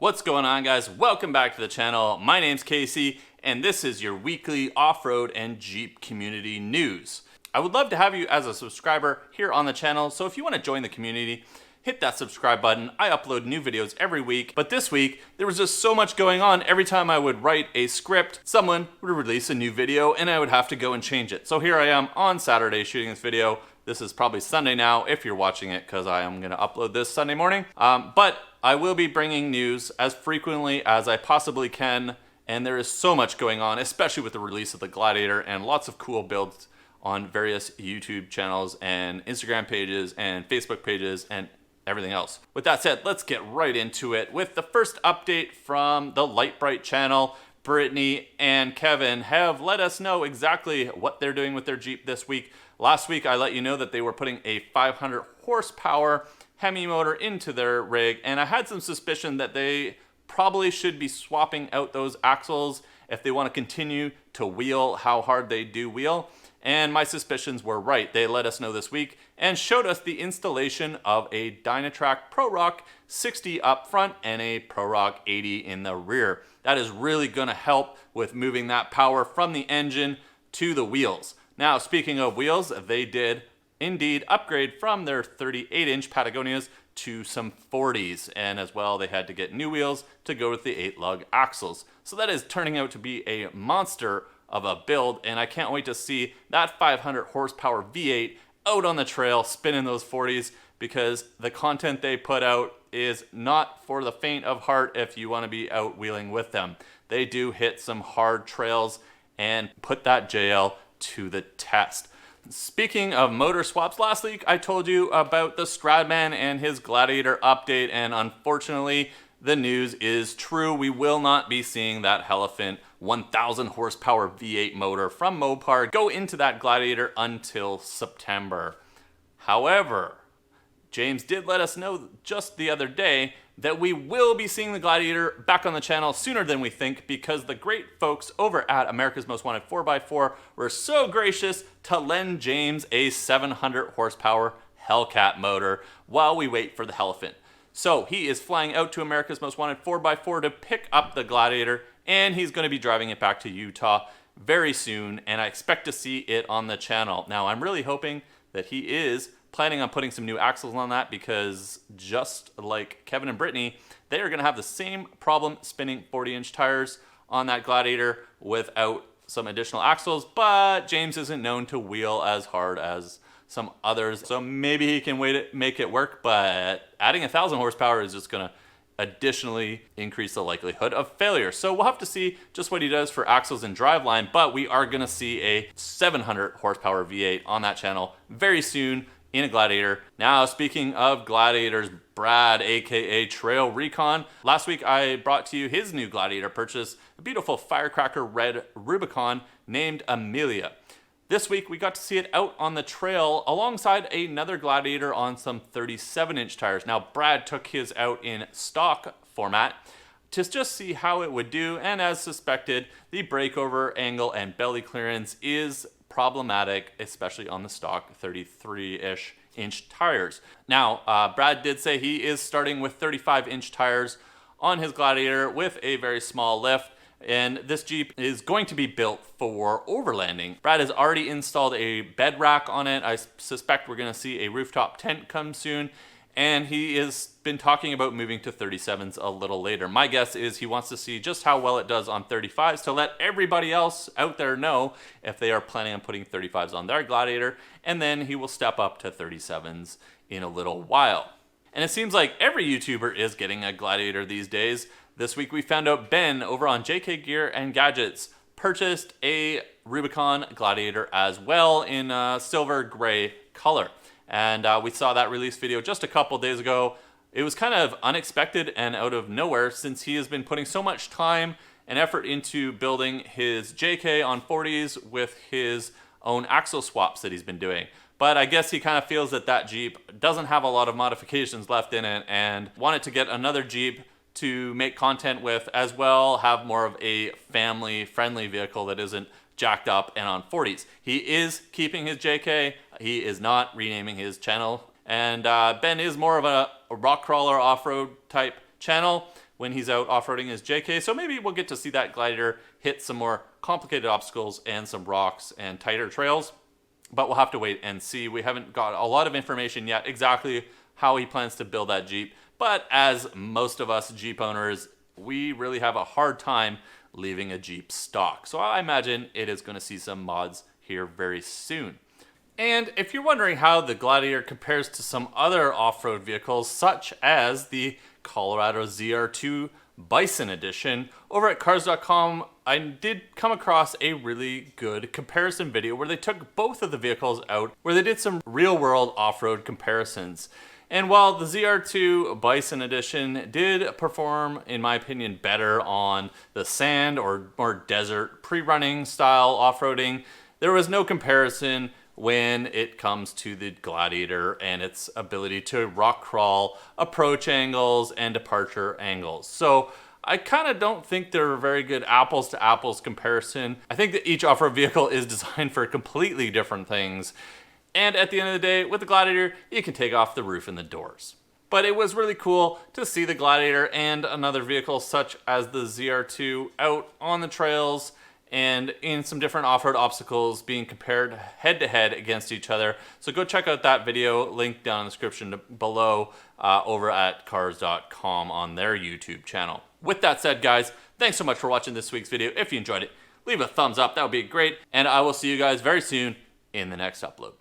What's going on, guys? Welcome back to the channel. My name's Casey, and this is your weekly off-road and Jeep community news. I would love to have you as a subscriber here on the channel, so if you want to join the community, hit that subscribe button. I upload new videos every week, but this week, there was just so much going on. Every time I would write a script, someone would release a new video, and I would have to go and change it. So here I am on Saturday shooting this video. This is probably Sunday now if you're watching it, because I am going to upload this Sunday morning. But I will be bringing news as frequently as I possibly can, and there is so much going on, especially with the release of the Gladiator and lots of cool builds on various YouTube channels and Instagram pages and Facebook pages and everything else. With that said, let's get right into it with the first update from the Lite Brite channel. Brittany and Kevin have let us know exactly what they're doing with their Jeep this week. Last week, I let you know that they were putting a 500 horsepower Hemi motor into their rig, and I had some suspicion that they probably should be swapping out those axles if they want to continue to wheel how hard they do wheel. And my suspicions were right. They let us know this week and showed us the installation of a Dynatrac Pro Rock 60 up front and a Pro Rock 80 in the rear. That is really going to help with moving that power from the engine to the wheels. Now, speaking of wheels, they did indeed upgrade from their 38-inch Patagonias to some 40s, and as well they had to get new wheels to go with the 8-lug axles. So that is turning out to be a monster of a build, and I can't wait to see that 500 horsepower V8 out on the trail spinning those 40s, because the content they put out is not for the faint of heart if you want to be out wheeling with them. They do hit some hard trails and put that JL to the test. Speaking of motor swaps, last week I told you about the Stradman and his Gladiator update, and unfortunately the news is true. We will not be seeing that Elephant 1000 horsepower V8 motor from Mopar go into that Gladiator until September. However, James did let us know just the other day that we will be seeing the Gladiator back on the channel sooner than we think, because the great folks over at America's Most Wanted 4x4 were so gracious to lend James a 700 horsepower Hellcat motor while we wait for the Elephant. So he is flying out to America's Most Wanted 4x4 to pick up the Gladiator, and he's going to be driving it back to Utah very soon, and I expect to see it on the channel. Now, I'm really hoping that he is planning on putting some new axles on that, because just like Kevin and Brittany, they are going to have the same problem spinning 40-inch tires on that Gladiator without some additional axles, but James isn't known to wheel as hard as some others, so maybe he can make it work, but adding 1000 horsepower is just going to additionally increase the likelihood of failure. So we'll have to see just what he does for axles and driveline, but we are going to see a 700 horsepower V8 on that channel very soon in a Gladiator. Now, speaking of Gladiators, Brad, aka Trail Recon, last week I brought to you his new Gladiator purchase, a beautiful firecracker red Rubicon named Amelia. This week we got to see it out on the trail alongside another Gladiator on some 37-inch tires. Now, Brad took his out in stock format to just see how it would do, and as suspected, the breakover angle and belly clearance is problematic, especially on the stock 33-ish inch tires. Now, Brad did say he is starting with 35-inch tires on his Gladiator with a very small lift, and this Jeep is going to be built for overlanding. Brad has already installed a bed rack on it. I suspect we're going to see a rooftop tent come soon, and he has been talking about moving to 37s a little later. My guess is he wants to see just how well it does on 35s to let everybody else out there know if they are planning on putting 35s on their Gladiator, and then he will step up to 37s in a little while. And it seems like every YouTuber is getting a Gladiator these days. This week we found out Ben over on JK Gear and Gadgets purchased a Rubicon Gladiator as well in a silver gray color. And we saw that release video just a couple days ago. It was kind of unexpected and out of nowhere, since he has been putting so much time and effort into building his JK on 40s with his own axle swaps that he's been doing. But I guess he kind of feels that that Jeep doesn't have a lot of modifications left in it and wanted to get another Jeep to make content with, as well have more of a family-friendly vehicle that isn't jacked up and on 40s. He is keeping his JK. He is not renaming his channel. And Ben is more of a rock crawler off-road type channel, when he's out off-roading his JK. So maybe we'll get to see that Gladiator hit some more complicated obstacles and some rocks and tighter trails. But we'll have to wait and see. We haven't got a lot of information yet exactly how he plans to build that Jeep. But as most of us Jeep owners, we really have a hard time leaving a Jeep stock. So I imagine it is going to see some mods here very soon. And if you're wondering how the Gladiator compares to some other off-road vehicles, such as the Colorado ZR2 Bison Edition, over at Cars.com, I did come across a really good comparison video where they took both of the vehicles out, where they did some real-world off-road comparisons. And while the ZR2 Bison Edition did perform, in my opinion, better on the sand or more desert pre-running style off-roading, there was no comparison when it comes to the Gladiator and its ability to rock crawl, approach angles, and departure angles. So I kind of don't think they're a very good apples to apples comparison. I think that each off-road vehicle is designed for completely different things. And at the end of the day, with the Gladiator, you can take off the roof and the doors. But it was really cool to see the Gladiator and another vehicle such as the ZR2 out on the trails and in some different off-road obstacles being compared head-to-head against each other. So go check out that video, link down in the description below over at Cars.com on their YouTube channel. With that said, guys, thanks so much for watching this week's video. If you enjoyed it, leave a thumbs up, that would be great. And I will see you guys very soon in the next upload.